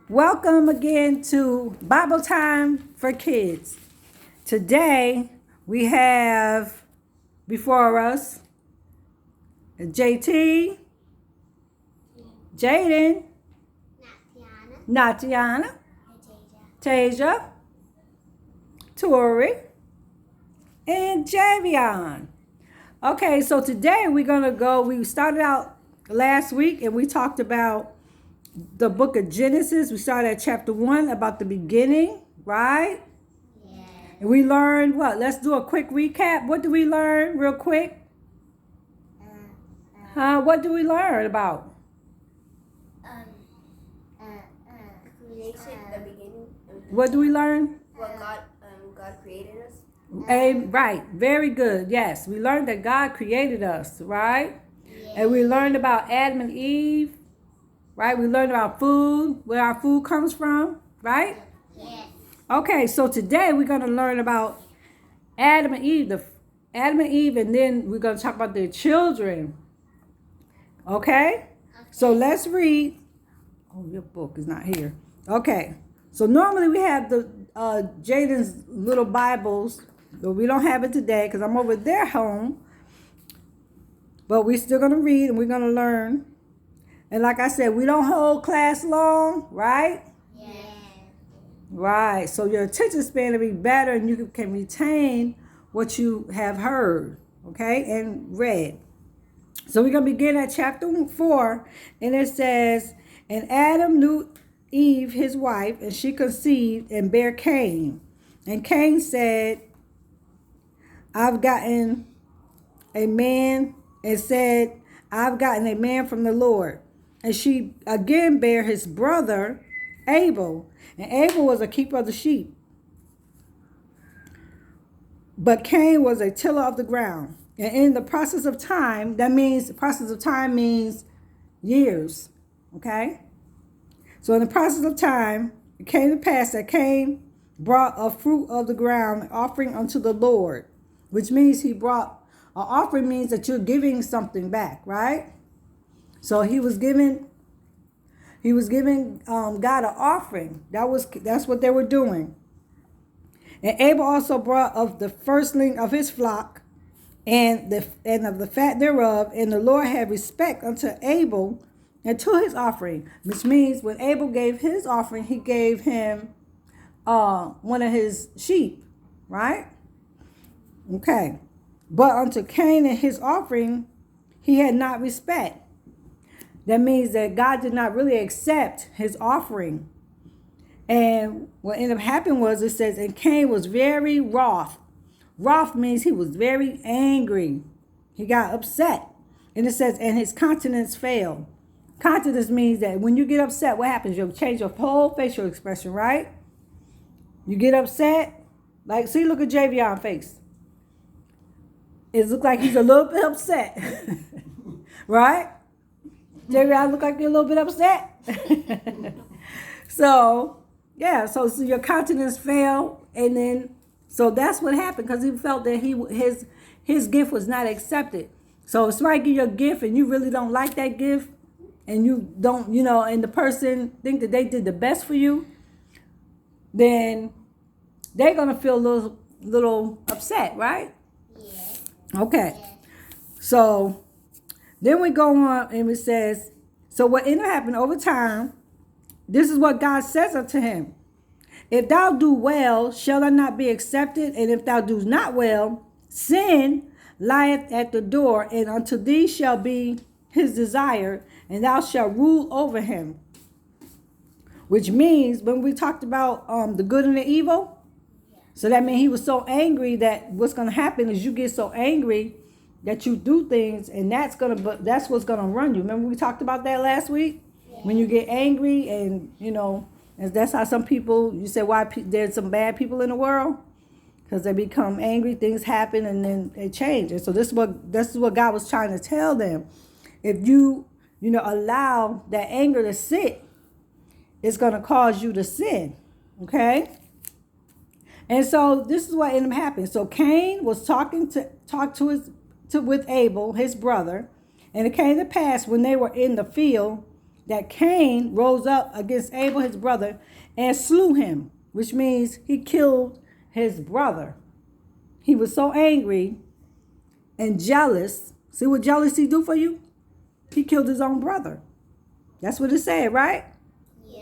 Welcome again to Bible Time for Kids. Today we have before us JT, Jaden, Natiana, Tasia, Tori, and Javion. Okay, so today we started out last week and we talked about the book of Genesis. We started at chapter 1 about the beginning, right? Yeah. And we learned what? Let's do a quick recap. What did we learn real quick? What did we learn about? Creation, the beginning. What do we learn? What God created us. Right. Very good. Yes. We learned that God created us, right? Yeah. And we learned about Adam and Eve. Right? We learned about food, where our food comes from, right? Yes. Okay, so today we're going to learn about Adam and Eve, and then we're going to talk about their children. Okay? So let's read. Oh, your book is not here. Okay. So normally we have the Jaden's little Bibles, but we don't have it today because I'm over their home. But we're still going to read and we're going to learn. And like I said, we don't hold class long, right? Yeah. Right. So your attention span will be better and you can retain what you have heard, okay, and read. So we're going to begin at chapter 4. And it says, and Adam knew Eve, his wife, and she conceived and bare Cain. And Cain said, I've gotten a man, and said, I've gotten a man from the Lord. And she again bare his brother Abel. And Abel was a keeper of the sheep. But Cain was a tiller of the ground. And in the process of time, means years. Okay? So in the process of time, it came to pass that Cain brought a fruit of the ground offering unto the Lord. Which means he brought, an offering means that you're giving something back, right? So he was giving God an offering. That's what they were doing. And Abel also brought of the firstling of his flock and of the fat thereof. And the Lord had respect unto Abel and to his offering, which means when Abel gave his offering, he gave him one of his sheep, right? Okay. But unto Cain and his offering, he had not respect. That means that God did not really accept his offering. And what ended up happening was, it says, and Cain was very wroth. Wroth means he was very angry. He got upset. And it says, and his countenance failed. Countenance means that when you get upset, what happens? You'll change your whole facial expression, right? You get upset. Like, see, look at Javion's face. It looks like he's a little bit upset. Right? Jerry, I look like you're a little bit upset. So your countenance fell, and then, so that's what happened, because he felt that his gift was not accepted. So if somebody give you a gift and you really don't like that gift, and you don't, and the person think that they did the best for you, then they're going to feel a little upset, right? Yeah. Okay. Yeah. So then we go on and it says, so what ended up happening over time, this is what God says unto him. If thou do well, shall thou not be accepted? And if thou do not well, sin lieth at the door, and unto thee shall be his desire, and thou shalt rule over him. Which means, when we talked about the good and the evil, so that means he was so angry that what's going to happen is you get so angry that you do things, and that's what's gonna run you. Remember we talked about that last week? Yeah. When you get angry, and and that's how some people, you say why there's some bad people in the world, because they become angry, things happen, and then they change. And so this is what God was trying to tell them. If you allow that anger to sit, it's gonna cause you to sin. Okay. And so this is what ended up happening. So Cain was talk with Abel, his brother, and it came to pass when they were in the field that Cain rose up against Abel, his brother, and slew him, which means he killed his brother. He was so angry and jealous. See what jealousy do for you? He killed his own brother. That's what it said, right? Yeah.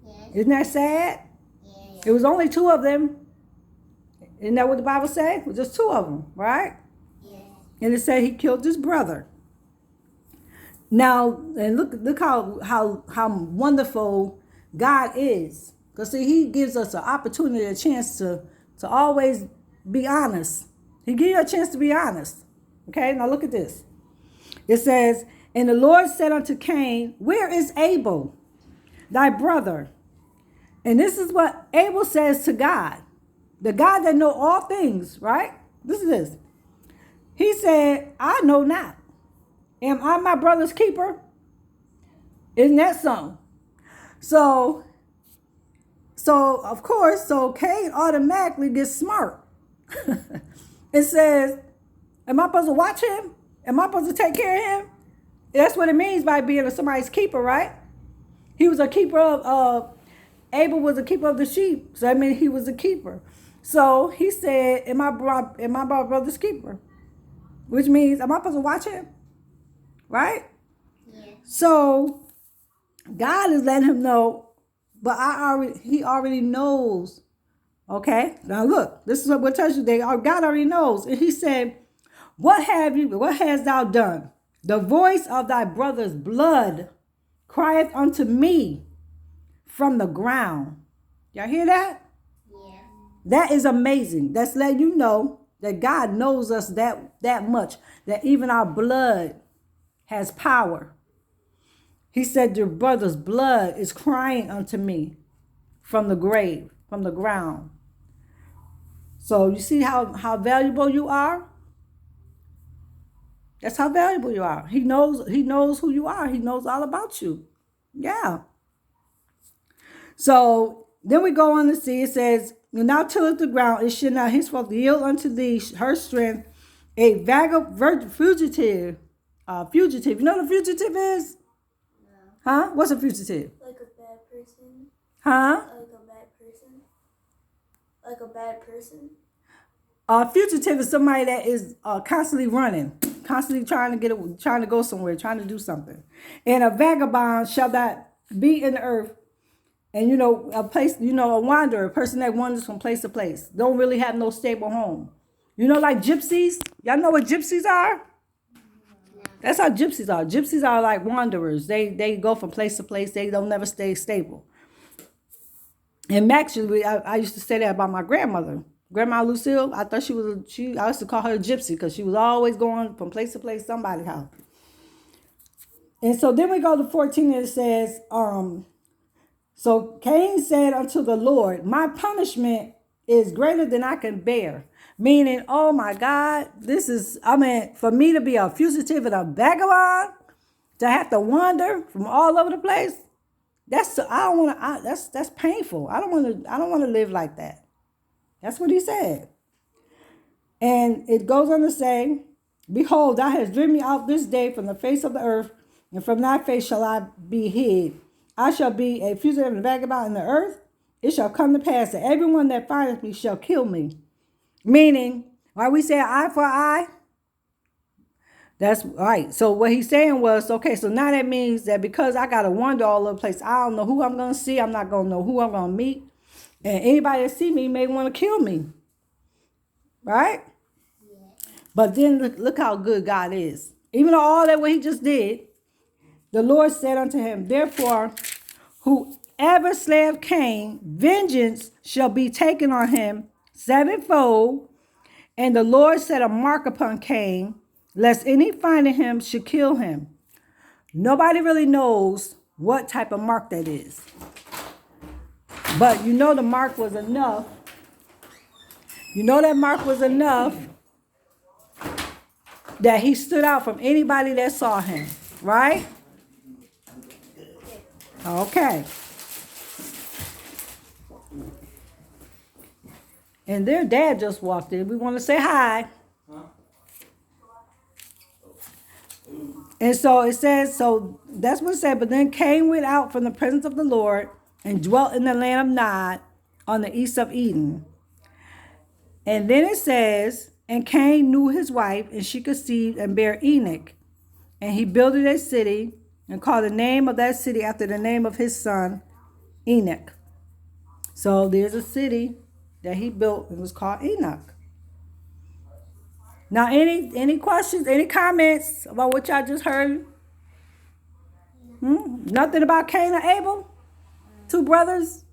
Yes. Isn't that sad? Yeah. It was only two of them. Isn't that what the Bible said? It was just two of them, right? Yeah. And it said he killed his brother. Now, and look how wonderful God is. Because see, he gives us an opportunity, a chance to always be honest. He gives you a chance to be honest. Okay, now look at this. It says, and the Lord said unto Cain, where is Abel, thy brother? And this is what Abel says to God, the God that know all things, right? This is this. He said, I know not. Am I my brother's keeper? Isn't that so? So of course, Cain automatically gets smart. It says, am I supposed to watch him? Am I supposed to take care of him? That's what it means by being somebody's keeper, right? He was a keeper of, Abel was a keeper of the sheep. So that means he was a keeper. So he said, am I my brother's keeper? Which means, am I supposed to watch him? Right? Yeah. So God is letting him know, but he already knows. Okay? Now look, this is what we'll tell you today. God already knows. And he said, what hast thou done? The voice of thy brother's blood crieth unto me from the ground. Y'all hear that? Yeah. That is amazing. That's letting you know that God knows us that much, that even our blood has power. He said, your brother's blood is crying unto me from the grave, from the ground. So you see how valuable you are? That's how valuable you are. He knows who you are. He knows all about you. Yeah. So then we go on to see, it says, now tilleth the ground, it should not henceforth yield unto thee her strength, a fugitive. Fugitive. You know what a fugitive is? No. Huh? What's a fugitive? Like a bad person. Huh? Like a bad person. Like a bad person. A fugitive is somebody that is constantly running, constantly trying to go somewhere, trying to do something. And a vagabond shall not be in the earth. And a wanderer, a person that wanders from place to place, don't really have no stable home. Like gypsies. Y'all know what gypsies are? That's how gypsies are. Gypsies are like wanderers. They go from place to place. They don't never stay stable. And actually, I used to say that about my grandmother. Grandma Lucille, I thought I used to call her a gypsy because she was always going from place to place, somebody's house. And so then we go to 14 and it says, so Cain said unto the Lord, my punishment is greater than I can bear. Meaning, oh my God, for me to be a fugitive and a vagabond, to have to wander from all over the place, that's painful. I don't want to live like that. That's what he said. And it goes on to say, behold, thou hast driven me out this day from the face of the earth, and from thy face shall I be hid. I shall be a fugitive and vagabond in the earth. It shall come to pass that everyone that findeth me shall kill me. Meaning, why we say eye for eye? That's right. So what he's saying was, okay, so now that means that because I got to wander all over the place, I don't know who I'm going to see. I'm not going to know who I'm going to meet. And anybody that see me may want to kill me. Right? Yeah. But then look how good God is. Even though all that what he just did, the Lord said unto him, therefore, whoever slayeth Cain, vengeance shall be taken on him sevenfold. And the Lord set a mark upon Cain, lest any finding him should kill him. Nobody really knows what type of mark that is. But the mark was enough. That mark was enough that he stood out from anybody that saw him. Right? Okay. And their dad just walked in. We want to say hi. Huh? And so it says, so that's what it said. But then Cain went out from the presence of the Lord and dwelt in the land of Nod on the east of Eden. And then it says, and Cain knew his wife, and she conceived and bare Enoch. And he builded a city and called the name of that city after the name of his son, Enoch. So there's a city that he built and was called Enoch. Now, any questions, any comments about what y'all just heard? Nothing about Cain or Abel? Two brothers.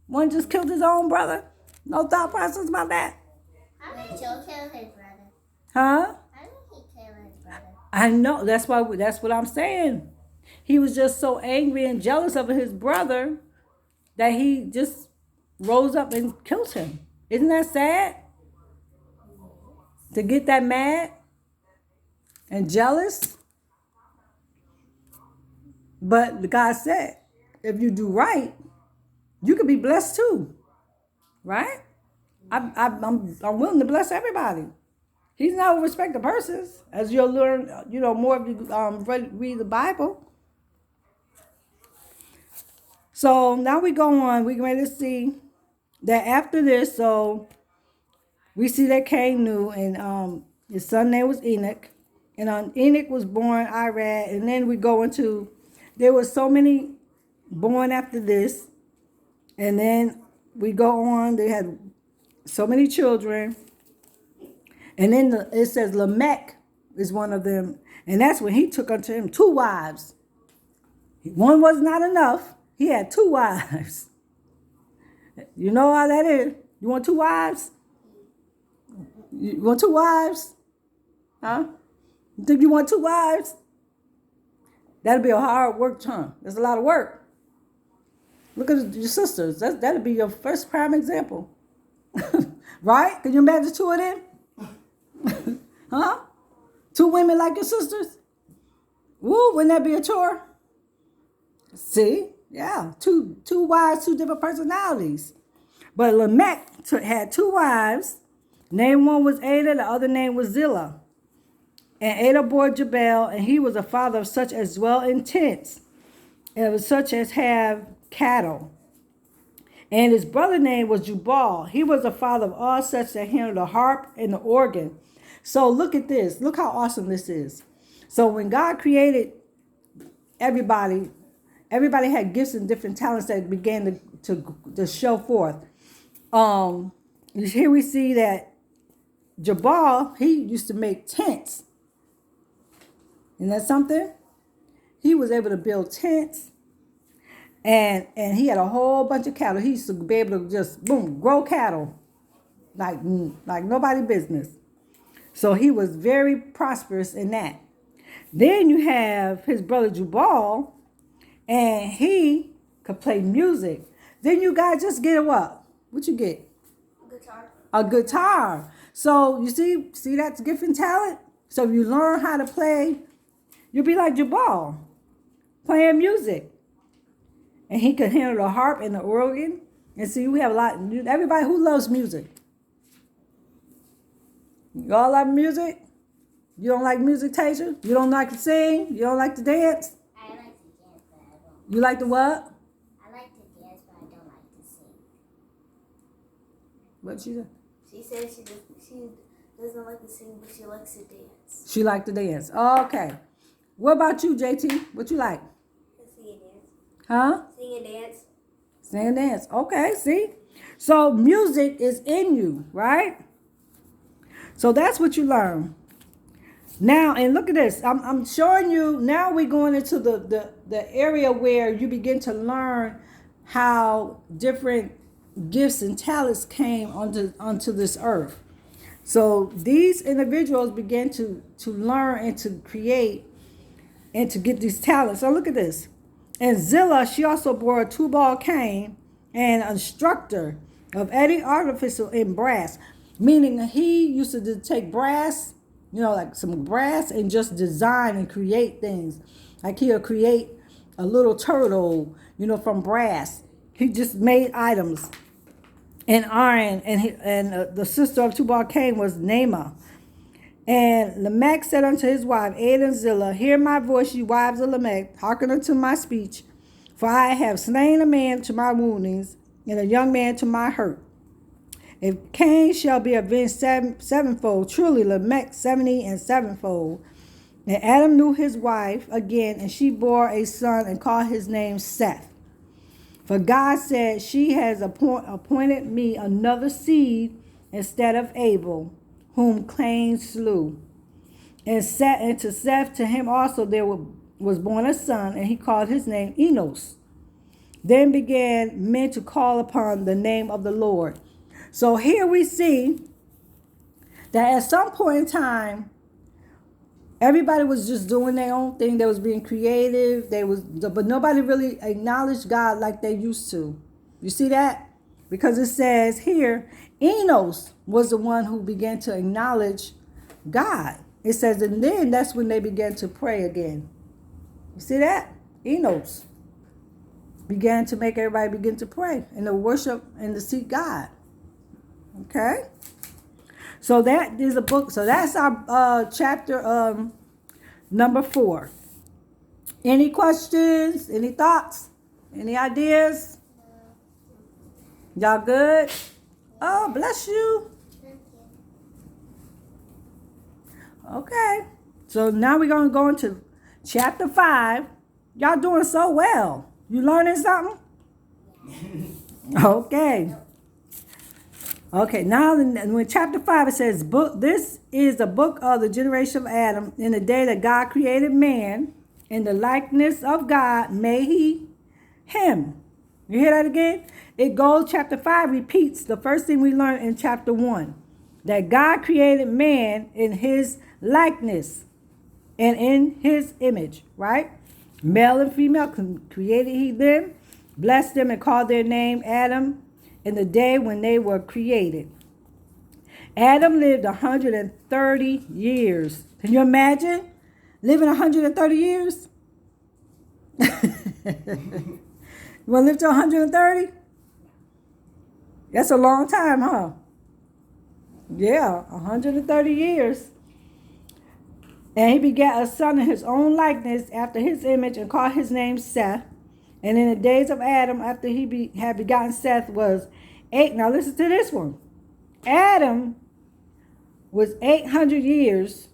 One just killed his own brother. No thought process about that? How did Joe kill his brother? Huh? How did he kill his brother? I know. That's what I'm saying. He was just so angry and jealous of his brother that he just rose up and killed him. Isn't that sad? To get that mad and jealous? But God said, if you do right, you can be blessed too. Right? I'm willing to bless everybody. He's not a respect of persons, as you'll learn, more if you read the Bible. So now we go on. We're going to see that after this, so we see that Cain knew, and his son name was Enoch. And Enoch was born Irad. And then we go into, there were so many born after this. And then we go on, they had so many children. And then it says Lamech is one of them. And that's when he took unto him 2 wives. One was not enough. He had 2 wives. You know how that is? You want 2 wives? You want 2 wives? Huh? You think you want 2 wives? That'll be a hard work term. There's a lot of work. Look at your sisters. That'll be your first prime example. Right? Can you imagine 2 of them? Huh? 2 women like your sisters? Woo, wouldn't that be a chore? See? Yeah. 2 wives, 2 different personalities. But Lamech had 2 wives. Name one was Ada, the other name was Zillah. And Ada bore Jabal, and he was a father of such as dwell in tents, and of such as have cattle. And his brother name was Jubal. He was the father of all such that handled the harp and the organ. So look at this. Look how awesome this is. So when God created everybody had gifts and different talents that began to show forth. Here we see that Jabal, he used to make tents. Isn't that something? He was able to build tents. And he had a whole bunch of cattle. He used to be able to just, grow cattle. Like nobody business. So he was very prosperous in that. Then you have his brother Jubal, and he could play music. Then you guys just get a what? What you get? Guitar. A guitar. So you see that's gift and talent? So if you learn how to play, you'll be like Jubal, playing music. And he could handle the harp and the organ. And see, we have a lot, everybody who loves music. You all like music? You don't like music, Tasia? You don't like to sing? You don't like to dance? I like to dance, but I don't. You like to what? I like to dance, but I don't like to sing. What she said? She said she doesn't like to sing, but she likes to dance. She like to dance. Okay. What about you, JT? What you like? Sing and dance. Huh? Sing and dance. Sing and dance. Okay, see? So music is in you, right? So that's what you learn. Now, and look at this. I'm showing you, now we're going into the area where you begin to learn how different gifts and talents came onto this earth. So these individuals began to learn and to create and to get these talents. So look at this. And Zillah, she also bore a Tubal Cain, and instructor of any artificial in brass, meaning he used to take brass, like some brass, and just design and create things. Like he'll create a little turtle, from brass. He just made items. And iron, and the sister of Tubal Cain was Naamah. And Lamech said unto his wife, Ada and Zillah, hear my voice, ye wives of Lamech, hearken unto my speech. For I have slain a man to my woundings, and a young man to my hurt. If Cain shall be avenged sevenfold, truly Lamech 70 and sevenfold. And Adam knew his wife again, and she bore a son and called his name Seth. For God said, she has appointed me another seed instead of Abel, whom Cain slew. And to Seth, to him also there was born a son, and he called his name Enos. Then began men to call upon the name of the Lord. So here we see that at some point in time, everybody was just doing their own thing. They was being creative. But nobody really acknowledged God like they used to. You see that? Because it says here, Enos was the one who began to acknowledge God. It says, and then that's when they began to pray again. You see that? Enos began to make everybody begin to pray and to worship and to seek God. Okay? So that is a book. So that's our chapter number 4. Any questions? Any thoughts? Any ideas? Y'all good? Oh, bless you. Okay. So now we're going to go into chapter 5. Y'all doing so well. You learning something? Okay. Okay, now in chapter 5 it says, this is the book of the generation of Adam. In the day that God created man, in the likeness of God made he him. You hear that again? It goes, chapter 5 repeats the first thing we learned in chapter 1. That God created man in his likeness and in his image, right? Male and female created he them, blessed them and called their name Adam in the day when they were created. Adam lived 130 years. Can you imagine living 130 years? You want to live to 130? That's a long time, huh? Yeah, 130 years. And he begat a son in his own likeness after his image and called his name Seth. And in the days of Adam, after he had begotten Seth, was 8. Now listen to this one. Adam was 800 years,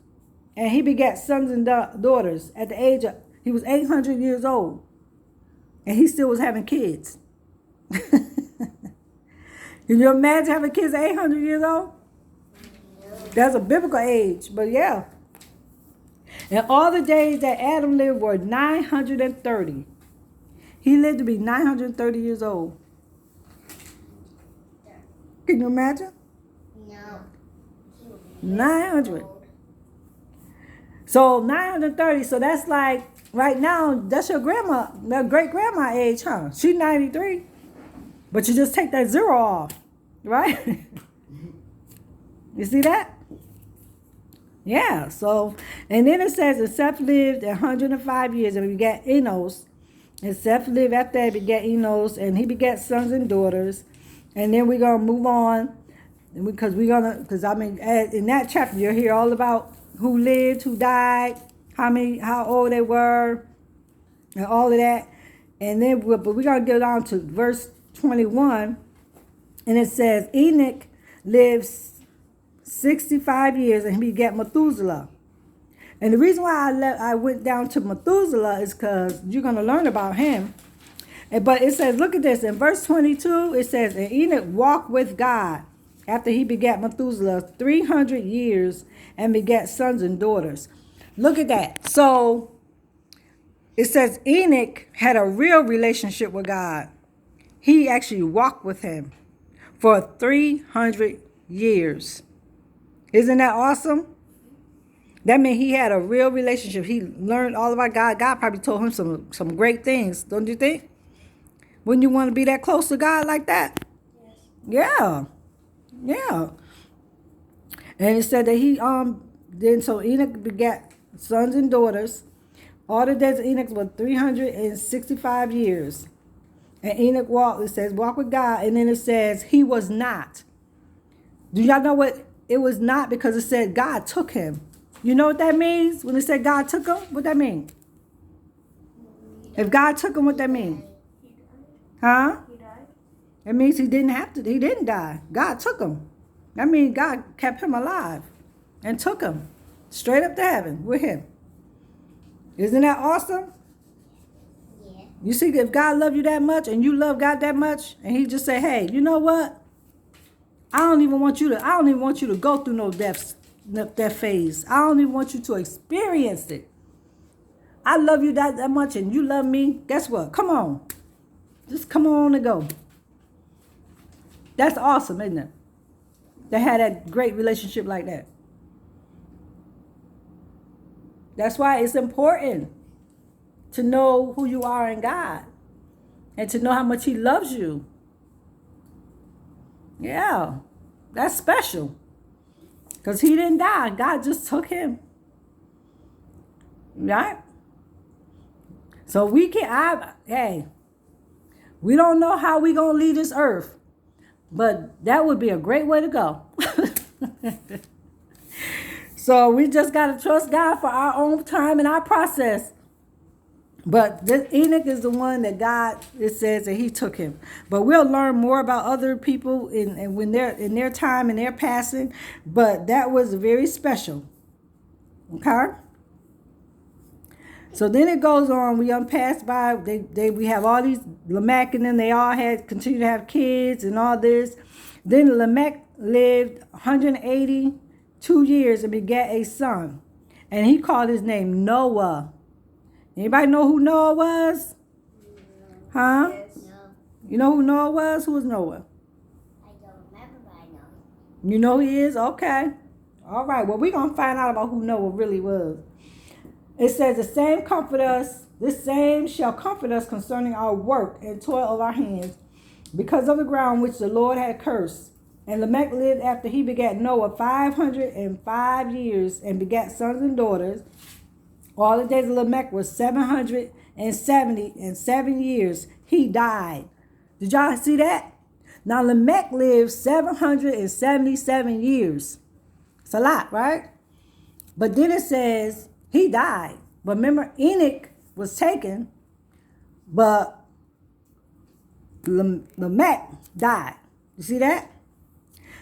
and he begat sons and daughters at the age of, he was 800 years old, and he still was having kids. Can you imagine having kids at 800 years old? That's a biblical age, but yeah. And all the days that Adam lived were 930. He lived to be 930 years old. Can you imagine? No. 900. So 930, so that's like, right now, that's your grandma, your great-grandma age, huh? She's 93. But you just take that 0 off, right? You see that? Yeah, so, and then it says, and Seth lived 105 years, and we begat Enos. And Seth lived after that, begat Enos, and he begat sons and daughters. And then we're going to move on, because in that chapter, you'll hear all about who lived, who died, how old they were, and all of that. And then, but we're going to get on to verse 21, and it says, Enoch lives 65 years, and he begat Methuselah. And the reason why I went down to Methuselah is because you're going to learn about him. But it says, look at this. In verse 22, it says, and Enoch walked with God after he begat Methuselah 300 years and begat sons and daughters. Look at that. So it says Enoch had a real relationship with God. He actually walked with him for 300 years. Isn't that awesome? That means he had a real relationship. He learned all about God. God probably told him some great things, don't you think? Wouldn't you want to be that close to God like that? Yes. Yeah. And it said that so Enoch begat sons and daughters. All the days of Enoch were 365 years. And Enoch walked, it says, walk with God. And then it says, he was not. Do y'all know what it was not because it said God took him. You know what that means? When it said God took him, what that mean? If God took him, what that mean? He died. Huh? He died. It means he didn't die. God took him. That means God kept him alive and took him straight up to heaven with him. Isn't that awesome? Yeah. You see, if God loved you that much and you love God that much, and he just say, hey, you know what? I don't even want you to go through no death phase. I don't even want you to experience it. I love you that much and you love me. Guess what? Come on. Just come on and go. That's awesome, isn't it? To have that great relationship like that. That's why it's important to know who you are in God and to know how much he loves you. Yeah, that's special. Because he didn't die. God just took him. Right? So we don't know how we going to leave this earth. But that would be a great way to go. So we just got to trust God for our own time and our process. But this Enoch is the one that God, it says that he took him. But we'll learn more about other people when they're in their time and their passing. But that was very special. Okay? So then it goes on. We pass by. We have all these Lamech, and then they all continue to have kids and all this. Then Lamech lived 182 years and begat a son, and he called his name Noah. Anybody know who Noah was? Huh? Yes. No. You know who Noah was? Who was Noah? I don't remember, but I know. You know who he is? Okay. All right. Well, we're going to find out about who Noah really was. It says, this same shall comfort us concerning our work and toil of our hands, because of the ground which the Lord had cursed. And Lamech lived after he begat Noah 505 years and begat sons and daughters. All the days of Lamech was 777 years. He died. Did y'all see that? Now Lamech lived 777 years. It's a lot, right? But then it says he died. But remember, Enoch was taken, but Lamech died. You see that?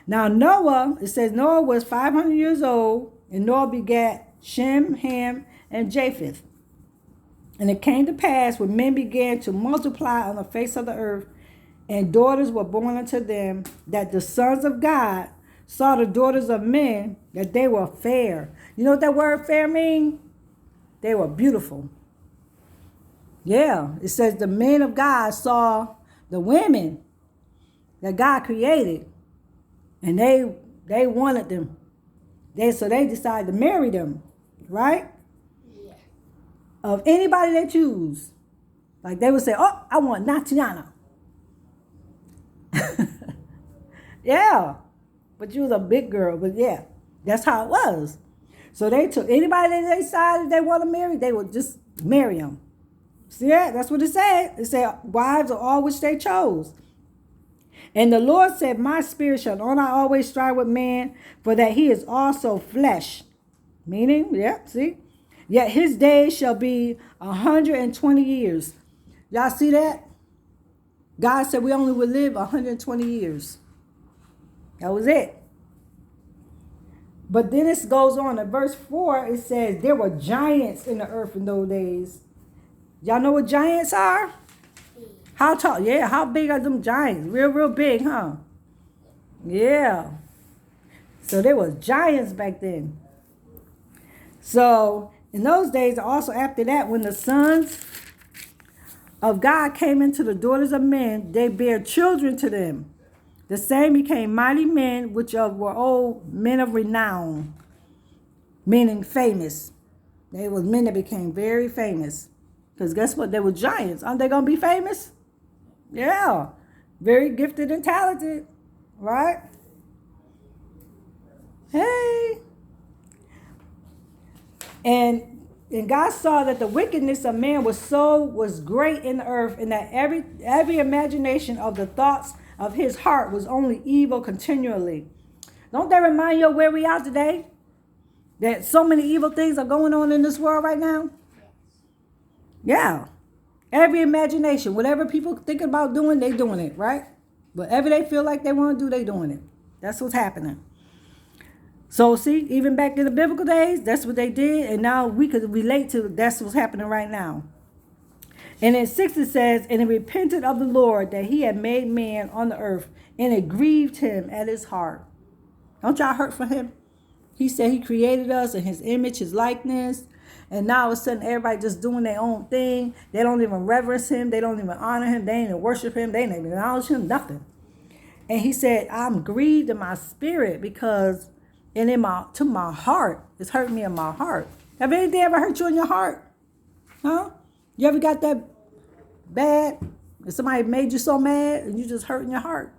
Now Noah, it says Noah was 500 years old, and Noah begat Shem, Ham, and Japheth. And it came to pass when men began to multiply on the face of the earth, and daughters were born unto them, that the sons of God saw the daughters of men, that they were fair. You know what that word fair means? They were beautiful. Yeah, it says the men of God saw the women that God created, and they wanted them. So they decided to marry them, right? Yeah. Of anybody they choose. Like they would say, oh, I want Natiana. Yeah. But you was a big girl, but yeah, that's how it was. So they took anybody that they decided they want to marry, they would just marry them. See that? That's what it said. It said wives are all which they chose. And the Lord said, my spirit shall not always strive with man, for that he is also flesh. Meaning, yeah, see? Yet his days shall be 120 years. Y'all see that? God said we only would live 120 years. That was it. But then it goes on in verse 4, it says there were giants in the earth in those days. Y'all know what giants are? How tall? Yeah, how big are them giants? Real big, huh? Yeah. So there was giants back then. So in those days, also after that, when the sons of God came into the daughters of men, they bare children to them. The same became mighty men, which were old men of renown, meaning famous. They were men that became very famous. Because guess what? They were giants. Aren't they going to be famous? Yeah. Very gifted and talented. Right? Hey. And God saw that the wickedness of man was great in the earth, and that every imagination of the thoughts of his heart was only evil continually. Don't they remind you of where we are today? That so many evil things are going on in this world right now? Yeah. Every imagination, whatever people think about doing, they doing it, right? Whatever they feel like they want to do, they doing it. That's what's happening. So see, even back in the biblical days, that's what they did. And now we could relate to that's what's happening right now. And in 6 it says, and he repented of the Lord that he had made man on the earth, and it grieved him at his heart. Don't y'all hurt for him? He said he created us in his image, his likeness. And now all of a sudden everybody just doing their own thing. They don't even reverence him. They don't even honor him. They ain't even worship him. They ain't even acknowledge him, nothing. And he said, I'm grieved in my spirit because, and to my heart, it's hurting me in my heart. Have anything ever hurt you in your heart? Huh? You ever got that bad? If somebody made you so mad and you just hurt in your heart?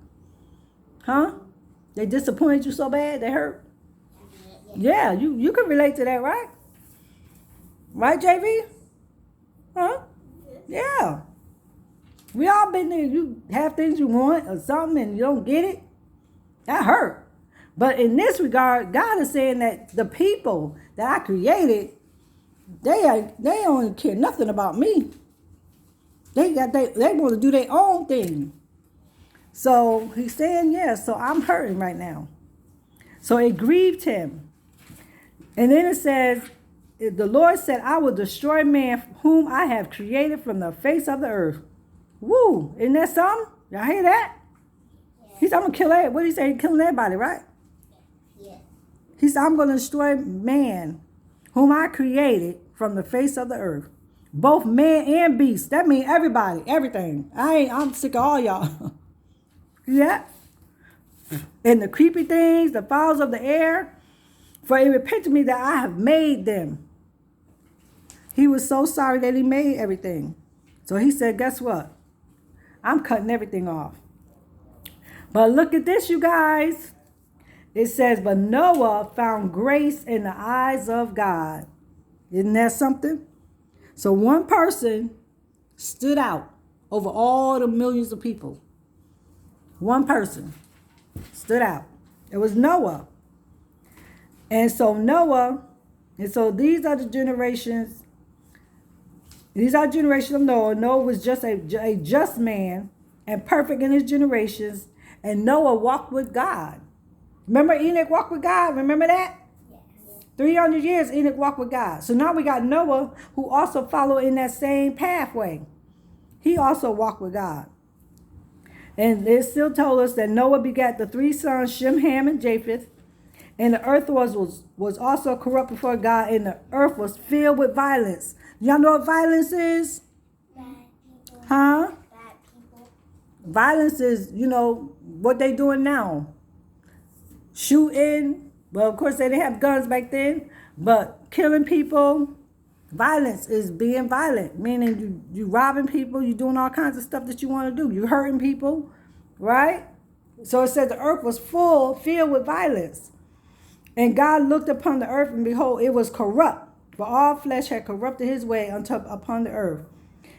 Huh? They disappointed you so bad, they hurt? Yeah, you can relate to that, right? Right, JV? Huh? Yeah. We all been there. You have things you want or something and you don't get it. That hurt. But in this regard, God is saying that the people that I created, they don't care nothing about me. They want to do their own thing. So he's saying, so I'm hurting right now. So it grieved him. And then it says, the Lord said, I will destroy man whom I have created from the face of the earth. Woo! Isn't that something? Y'all hear that? Yeah. He said, I'm going to kill everybody. What did he say? He's killing everybody, right? Yeah. He said, I'm going to destroy man whom I created from the face of the earth. Both man and beast. That means everybody, everything. I'm sick of all y'all. Yeah. And the creepy things, the fowls of the air. For it repented me that I have made them. He was so sorry that he made everything. So he said, guess what? I'm cutting everything off. But look at this, you guys. It says, but Noah found grace in the eyes of God. Isn't that something? So one person stood out over all the millions of people. One person stood out. It was Noah. And so these are the generations. These are generations of Noah. Noah was just a just man and perfect in his generations. And Noah walked with God. Remember Enoch walked with God? Remember that? Yes. 300 years Enoch walked with God. So now we got Noah who also followed in that same pathway. He also walked with God. And it still told us that Noah begat the 3 sons, Shem, Ham, and Japheth. And the earth was also corrupt before God, and the earth was filled with violence. Y'all know what violence is? Bad people. Huh? Bad people. Violence is, what they doing now. Shooting. Well, of course, they didn't have guns back then. But killing people. Violence is being violent. Meaning you robbing people. You doing all kinds of stuff that you want to do. You hurting people. Right? So it said the earth was filled with violence. And God looked upon the earth, and behold, it was corrupt. For all flesh had corrupted his way upon the earth.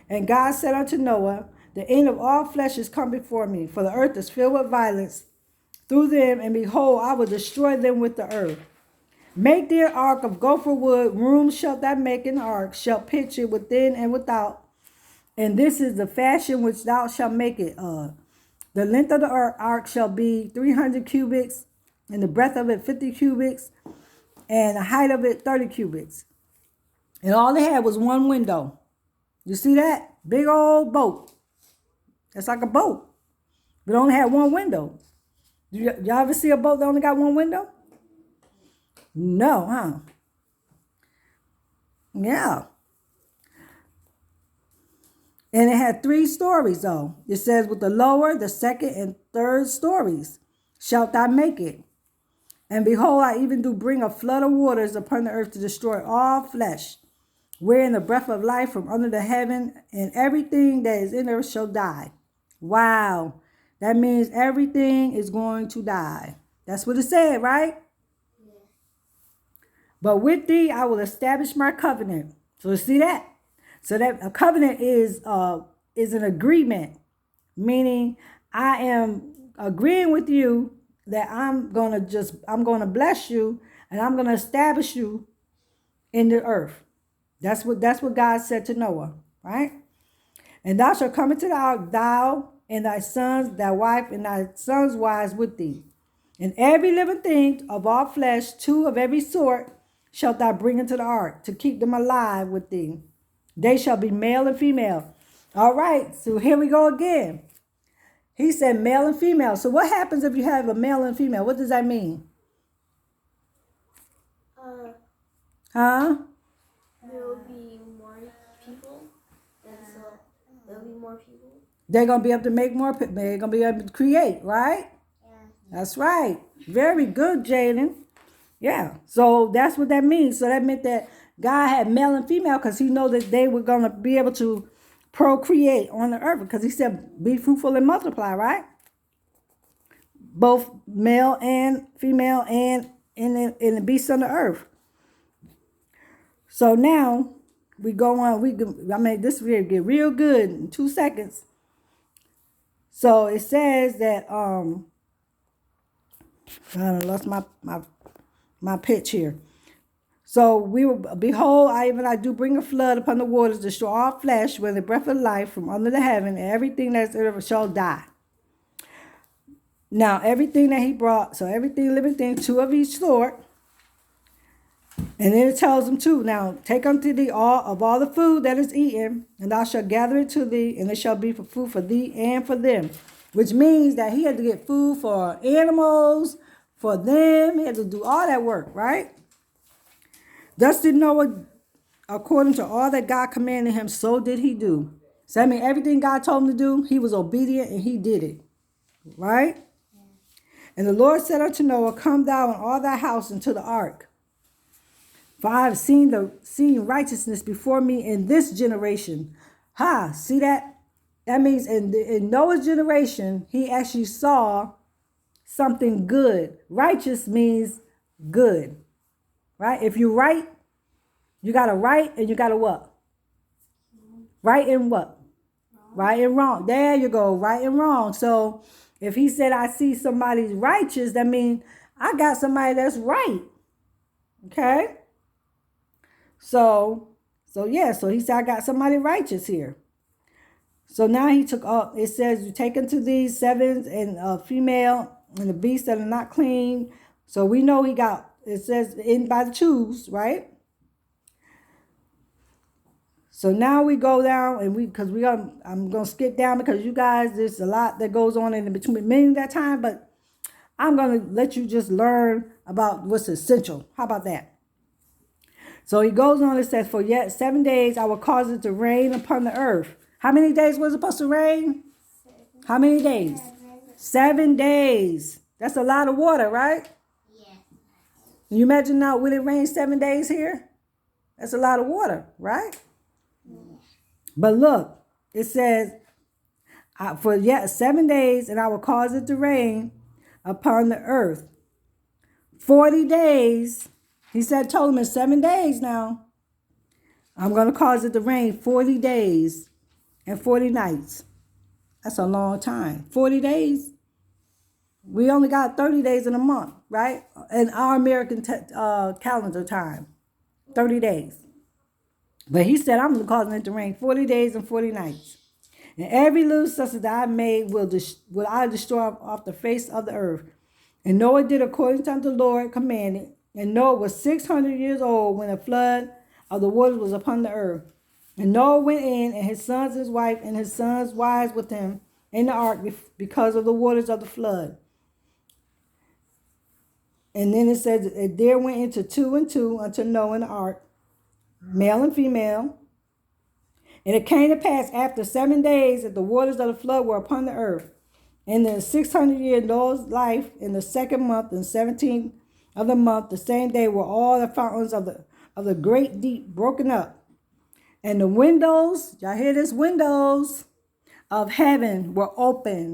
And God said unto Noah, the end of all flesh is come before me, for the earth is filled with violence through them, and behold, I will destroy them with the earth. Make thee an ark of gopher wood, rooms shalt thou make in the ark, shalt pitch it within and without. And this is the fashion which thou shalt make it. The length of the ark shall be 300 cubits, and the breadth of it 50 cubits, and the height of it 30 cubits. And all they had was one window. You see that? Big old boat. It's like a boat. But it only had one window. Y'all ever see a boat that only got one window? No, huh? Yeah. And it had 3 stories, though. It says, with the lower, the second, and third stories shalt thou make it. And behold, I even do bring a flood of waters upon the earth to destroy all flesh, wherein the breath of life from under the heaven, and everything that is in the earth shall die. Wow. That means everything is going to die. That's what it said, right? Yeah. But with thee I will establish my covenant. So you see that? So that a covenant is an agreement, meaning I am agreeing with you that I'm gonna bless you, and I'm gonna establish you in the earth. That's what God said to Noah, right? And thou shalt come into the ark, thou and thy sons, thy wife, and thy sons' wives with thee. And every living thing of all flesh, two of every sort, shalt thou bring into the ark, to keep them alive with thee. They shall be male and female. All right, so here we go again. He said male and female. So what happens if you have a male and female? What does that mean? Huh? There will be more people, and so there will be more people. They're going to be able to make more. They're going to be able to create, right? Yeah. That's right. Very good, Jaden. Yeah. So that's what that means. So that meant that God had male and female because he know that they were going to be able to procreate on the earth, because he said, be fruitful and multiply, right? Both male and female and in the beasts on the earth. So now we go on. This will get real good in 2 seconds. So it says that I lost my pitch here. So we will behold, I do bring a flood upon the waters, destroy all flesh with the breath of life from under the heaven, and everything that's ever shall die. Now everything that he brought, so everything living thing, two of each sort. And then it tells them too, now take unto thee all of all the food that is eaten, and thou shalt gather it to thee, and it shall be for food for thee and for them. Which means that he had to get food for animals, for them. He had to do all that work, right? Thus did Noah, according to all that God commanded him, so did he do. So I mean, everything God told him to do, he was obedient and he did it, right? And the Lord said unto Noah, come thou and all thy house into the ark. For I have seen righteousness before me in this generation. See that? That means in Noah's generation, he actually saw something good. Righteous means good, right? If you right, you got to right and you got to what? Right and what? Right and wrong. There you go, right and wrong. So if he said, I see somebody's righteous, that means I got somebody that's right. Okay? So he said, I got somebody righteous here. So now he took up, it says, you take unto these sevens and female and the beasts that are not clean. So we know he got, it says in by the twos, right? So now we go down and I'm going to skip down because you guys, there's a lot that goes on in between that time, but I'm going to let you just learn about what's essential. How about that? So he goes on and says, for yet 7 days I will cause it to rain upon the earth. How many days was it supposed to rain? 7. How many days? 7 days. That's a lot of water, right? Yeah. Can you imagine now, will it rain 7 days here? That's a lot of water, right? Yeah. But look, it says, for yet 7 days, and I will cause it to rain upon the earth. 40 days. He told him in 7 days now, I'm going to cause it to rain 40 days and 40 nights. That's a long time. 40 days. We only got 30 days in a month, right? In our American calendar time, 30 days. But he said, I'm causing it to rain 40 days and 40 nights. And every little substance that I made will I destroy off the face of the earth. And Noah did according to the Lord commanded. And Noah was 600 years old when the flood of the waters was upon the earth. And Noah went in, and his sons, his wife, and his sons' wives with him in the ark because of the waters of the flood. And then it says, there went into 2 and 2 unto Noah in the ark, male and female. And it came to pass after 7 days that the waters of the flood were upon the earth. And in the 600 year Noah's life, in the 2nd month and 17th of the month, the same day were all the fountains of the great deep broken up. And the windows, y'all hear this? Windows of heaven were open.